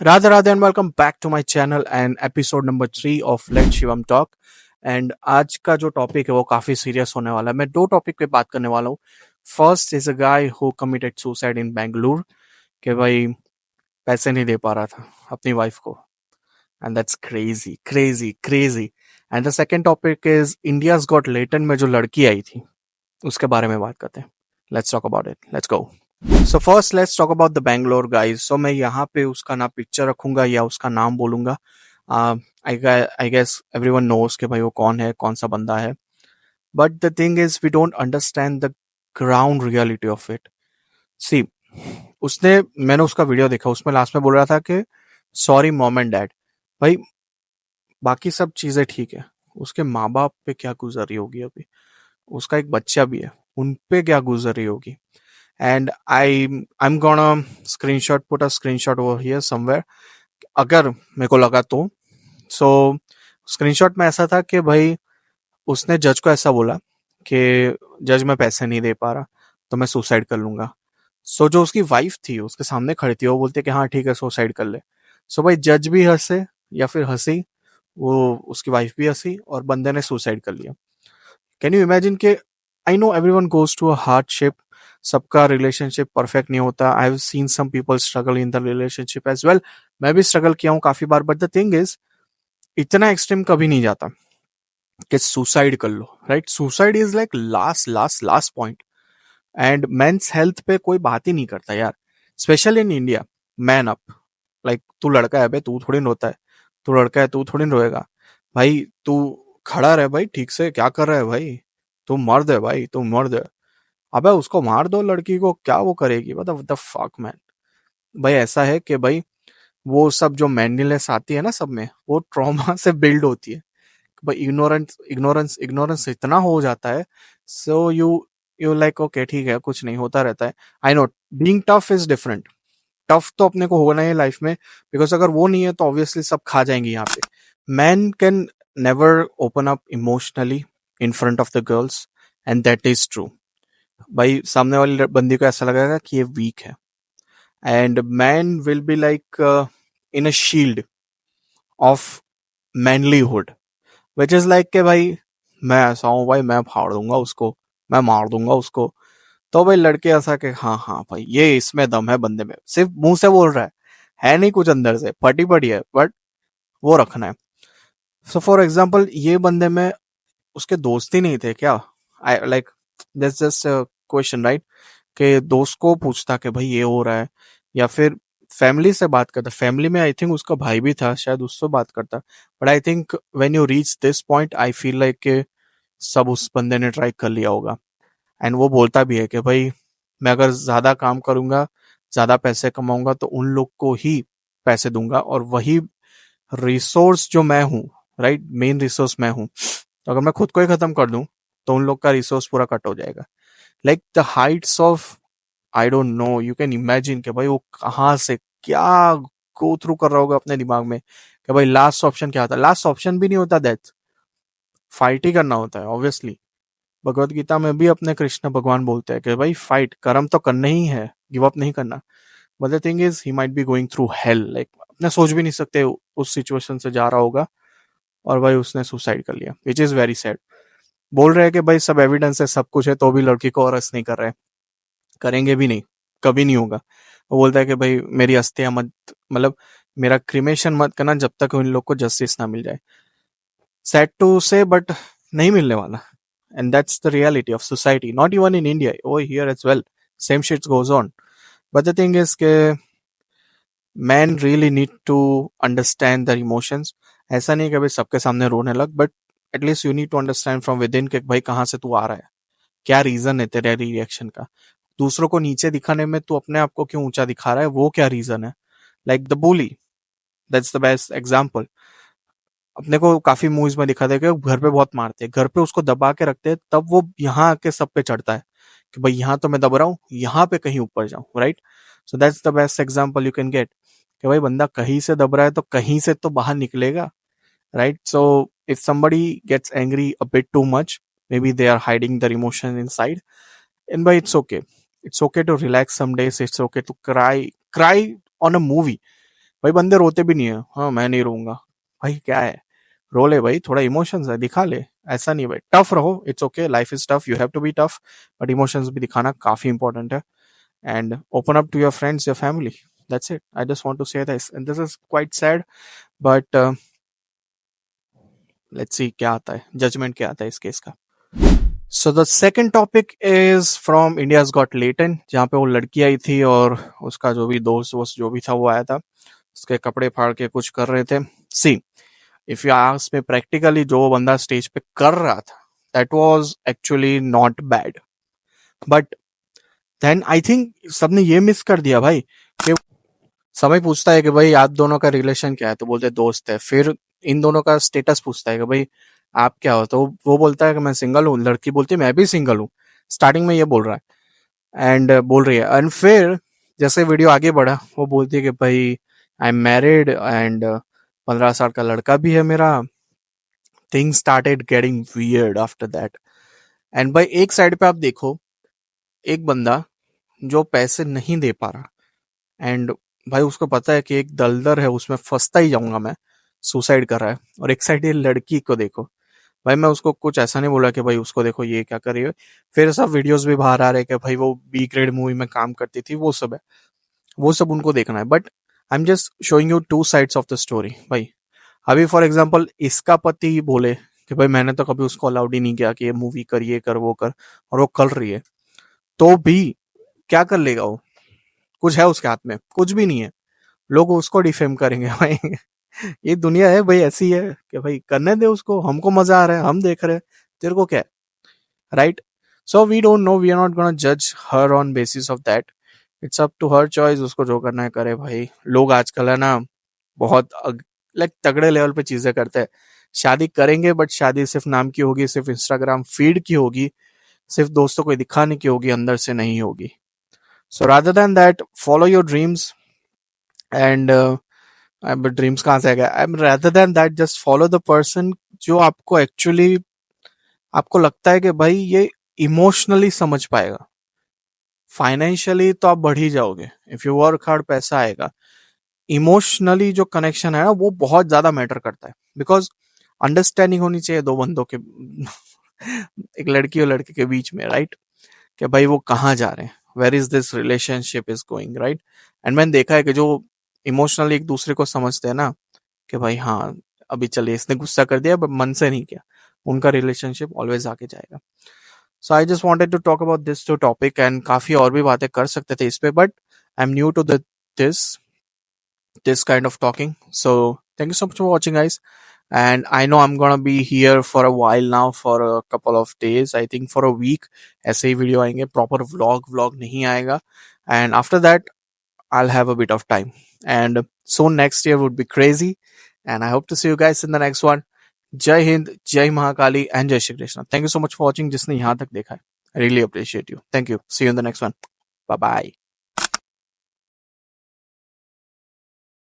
Radha Radha and welcome back to my channel and episode number 3 of Let Shivam Talk. And आज का जो topic है वो काफी सीरियस होने वाला है. मैं दो टॉपिक पे बात करने वाला हूँ. First is a guy who committed suicide in Bengaluru कि भाई पैसे नहीं दे पा रहा था अपनी वाइफ को. And that's crazy crazy crazy. And the second topic is India's got latent में जो लड़की आई थी उसके बारे में बात करते हैं. Let's talk about it. Let's go. So first let's talk about the Bangalore guys. So मैं यहाँ पे उसका ना पिक्चर रखूंगा या उसका नाम बोलूंगा. आई गेस एवरीवन नोस कि भाई वो कौन है, कौन सा बंदा है. But the thing is we don't understand the ground reality of it. See, मैंने उसका वीडियो देखा, उसमें लास्ट में बोल रहा था कि सॉरी मॉम एंड डैड. भाई बाकी सब चीजें ठीक है, उसके माँ बाप पे क्या गुजर रही होगी अभी, उसका एक बच्चा भी है, उन पे क्या गुजर रही होगी. And I'm gonna put a screenshot over here somewhere अगर मेरे को लगा तो. सो स्क्रीनशॉट में ऐसा था कि भाई उसने जज को ऐसा बोला कि जज मैं पैसे नहीं दे पा रहा तो मैं सुसाइड कर लूंगा. सो जो उसकी वाइफ थी उसके सामने खड़ी थी, वो बोलती कि हाँ ठीक है सुसाइड कर ले. सो भाई जज भी हंसे या फिर हंसी, वो उसकी वाइफ भी हंसी और बंदे ने सुसाइड कर लिया. कैन यू इमेजिन के I know everyone goes to a hardship, सबका रिलेशनशिप परफेक्ट नहीं होता. I have seen some people struggle in the relationship as well. मैं भी स्ट्रगल किया हूँ काफी बार. बट द थिंग इज इतना एक्सट्रीम कभी नहीं जाता कि सुसाइड कर लो. Right, suicide is like last last last point. And men's health पे कोई बात ही नहीं करता यार, especially in India. Man up. Like तू लड़का है बे, तू थोड़ी रोता है. तू लड़का है, तू थोड़ी रोएगा. भाई तू खड़ा रहे भाई, ठीक से क्या कर रहा है भाई. तू मर्द है भाई, तू मर्द है. अबे उसको मार दो लड़की को, क्या वो करेगी. मतलब द फक मैन. भाई ऐसा है कि भाई वो सब जो मैनलीनेस आती है ना सब में, वो ट्रॉमा से बिल्ड होती है. भाई इग्नोरेंस इग्नोरेंस इग्नोरेंस इतना हो जाता है. सो यू लाइक ओके ठीक है, कुछ नहीं होता रहता है. I know being tough is different. Tough तो अपने को होना है लाइफ में, बिकॉज अगर वो नहीं है तो ऑब्वियसली सब खा जाएंगे यहाँ पे. Man can never open up emotionally in front of the girls and that is true. भाई सामने वाली बंदी को ऐसा लगेगा कि ये वीक है. And man will be like in a shield of manlihood, which is like के भाई मैं ऐसा हूँ भाई, मैं फाड़ दूंगा उसको, मैं मार दूंगा उसको. तो भाई लड़के ऐसा कि हाँ हाँ भाई ये इसमें दम है बंदे में, सिर्फ मुंह से बोल रहा है नहीं कुछ अंदर से, फटी पड़ी है बट वो रखना है. सो फॉर एग्जाम्पल ये बंदे में उसके दोस्त ही नहीं थे क्या. I like this just question right, कि दोस्त को पूछता कि भाई ये हो रहा है, या फिर फैमिली से बात करता. फैमिली में आई थिंक उसका भाई भी था, शायद उससे बात करता. But I think when you reach this point I feel like कि सब उस बंदे ने ट्राई कर लिया होगा. एंड वो बोलता भी है कि भाई मैं अगर ज्यादा काम करूंगा, ज्यादा पैसे कमाऊंगा तो उन लोग को ही पैसे दूंगा, और वही रिसोर्स जो मैं हूँ, राइट, मेन रिसोर्स मैं हूँ. तो अगर मैं खुद को ही खत्म कर दूं तो उन लोग का रिसोर्स पूरा कट हो जाएगा. Like the Heights of I don't know, you can imagine कि भाई वो कहाँ से क्या गो थ्रू कर रहा होगा अपने दिमाग में कि भाई लास्ट ऑप्शन क्या होता है. लास्ट ऑप्शन भी नहीं होता डेथ, फाइट ही करना होता है ऑब्वियसली. भगवत गीता में भी अपने कृष्ण भगवान बोलते हैं कि भाई फाइट, कर्म तो करना ही है, गिव अप नहीं करना. But the thing is he might be going through hell. Like अपने सोच भी नहीं सकते उस सिचुएशन से जा रहा होगा और भाई उसने सुसाइड कर लिया, विच इज वेरी सैड. बोल रहे हैं कि भाई सब एविडेंस है, सब कुछ है, तो भी लड़की को अरेस्ट नहीं कर रहे. करेंगे भी नहीं, कभी नहीं होगा. वो बोलता है कि भाई मेरी अस्थियां मत, मतलब मेरा क्रिमेशन मत करना जब तक उन लोग को जस्टिस ना मिल जाए. सैड टू से बट नहीं मिलने वाला. And that's the reality of society, not even in India, over here as well same shit goes on. But the thing is के man really need to understand their emotions. ऐसा नहीं कि भाई सबके सामने रोने लग, but at least you need to understand from within कि भाई कहाँ से तू आ रहा है, क्या रीजन है तेरे रिएक्शन का. दूसरों को नीचे दिखाने में तू अपने आप को क्यों ऊंचा दिखा रहा है, वो क्या रीजन है. Like the bully, that's the best example. अपने को काफी मूवीज में दिखाते हैं कि घर पे बहुत मारते हैं, घर पे उसको दबा के रखते हैं, तब वो यहाँ आके सब पे चढ़ता है कि भाई यहाँ तो मैं दब रहा हूँ, यहाँ पे कहीं ऊपर जाऊं. Right, so that's the best example you can get कि भाई बंदा कहीं से दब रहा है तो कहीं से तो बाहर निकलेगा. Right, so if somebody gets angry a bit too much, maybe they are hiding their emotion inside. And by it's okay to relax some days, it's okay to cry on a movie. भाई बंदे रोते भी नहीं है, हाँ मैं नहीं रोऊंगा। भाई क्या है, रो ले भाई, थोड़ा इमोशंस है दिखा ले। ऐसा नहीं भाई, टफ रहो, it's okay, life is tough, you have to be tough, but emotions भी दिखाना काफी इंपॉर्टेंट है। And open up to your friends, your family, that's it, I just want to say this, and this is quite sad, but let's see क्या आता है, judgement क्या आता है इस केस का। So the second topic is from India's got latent, जहाँ पे वो लड़की आई थी और उसका जो भी दोस्त वोस्त जो भी था वो आया था, उसके कपड़े फाड़ के कुछ कर रहे थे। See, if you ask me practically, जो वो बंदा स्टेज पे कर रहा था, that was actually not bad, but then I think सबने ये मिस कर दिया भाई कि समय पूछता है कि भाई आप दोनों का रिलेशन क्या है, तो बोलते हैं दोस्त है। फिर इन दोनों का स्टेटस पूछता है कि भाई आप क्या हो, तो वो बोलता है कि मैं सिंगल हूँ, लड़की बोलती है मैं भी सिंगल हूँ, स्टार्टिंग में ये बोल रहा है एंड बोल रही है, एंड फिर जैसे वीडियो आगे बढ़ा वो बोलती है कि भाई आई एम मैरिड एंड 15 साल का लड़का भी है मेरा। Things started getting weird after that. And भाई एक साइड पे आप देखो, एक बंदा जो पैसे नहीं दे पा रहा, एंड भाई उसको पता है कि एक दलदल है उसमें फंसता ही जाऊंगा मैं, सुसाइड कर रहा है। और एक साइड ये लड़की को देखो, भाई मैं उसको कुछ ऐसा नहीं बोला कि भाई उसको देखो ये क्या कर रही है, फिर सब वीडियोस भी बाहर आ रहे हैं कि भाई वो बी ग्रेड मूवी में काम करती थी, वो सब है, वो सब उनको देखना है, but I am just showing you two sides of the story भाई। अभी फॉर एग्जाम्पल इसका पति बोले कि भाई मैंने तो कभी उसको अलाउड ही नहीं किया कि ये मूवी कर, ये कर, वो कर, और वो कर रही है, तो भी क्या कर लेगा वो, कुछ है उसके हाथ में, कुछ भी नहीं है, लोग उसको डिफेम करेंगे भाई। ये दुनिया है भाई, ऐसी है कि भाई करने दे उसको, हमको मजा आ रहा है, हम देख रहे हैं, तेरे को क्या है, right? So we don't know, we are not gonna जज her on basis of that, it's up to her choice, उसको जो करना है करे भाई। लोग आजकल है ना बहुत लाइक तगड़े लेवल पे चीजें करते हैं, शादी करेंगे बट शादी सिर्फ नाम की होगी, सिर्फ इंस्टाग्राम फीड की होगी, सिर्फ दोस्तों को दिखाने की होगी, अंदर से नहीं होगी। So rather than that follow your dreams and dreams कहाँ से आ गया, I am rather than that just follow the person जो आपको एक्चुअली, आपको लगता है कि भाई ये इमोशनली समझ पाएगा। फाइनेंशियली तो आप बढ़ ही जाओगे, इफ यू वर्क हार्ड पैसा आएगा, इमोशनली जो कनेक्शन है ना वो बहुत ज्यादा मैटर करता है, बिकॉज अंडरस्टैंडिंग होनी चाहिए दो बंदों के, एक लड़की और लड़के के बीच में, राइट? कि भाई वो कहाँ जा रहे हैं, where is this relationship is going, right? And मैंने देखा है कि जो इमोशनली एक दूसरे को समझते हैं ना, कि भाई हाँ अभी चलिए इसने गुस्सा कर दिया बट मन से नहीं किया, उनका रिलेशनशिप ऑलवेज आगे जाएगा। So I just wanted to talk about this to topic, and काफी और भी बातें कर सकते थे इस पे, but I am new to this this kind of talking. So thank you so much for watching, guys. And I know I'm gonna be here for a while now, for a couple of days. I think for a week. ऐसे ही video आएंगे, proper vlog नहीं आएगा. And after that, I'll have a bit of time. And so next year would be crazy. And I hope to see you guys in the next one. जय हिंद, जय Mahakali, and जय Shri Krishna. Thank you so much for watching. जिसने यहाँ तक देखा है, I really appreciate you. Thank you. See you in the next one. Bye bye.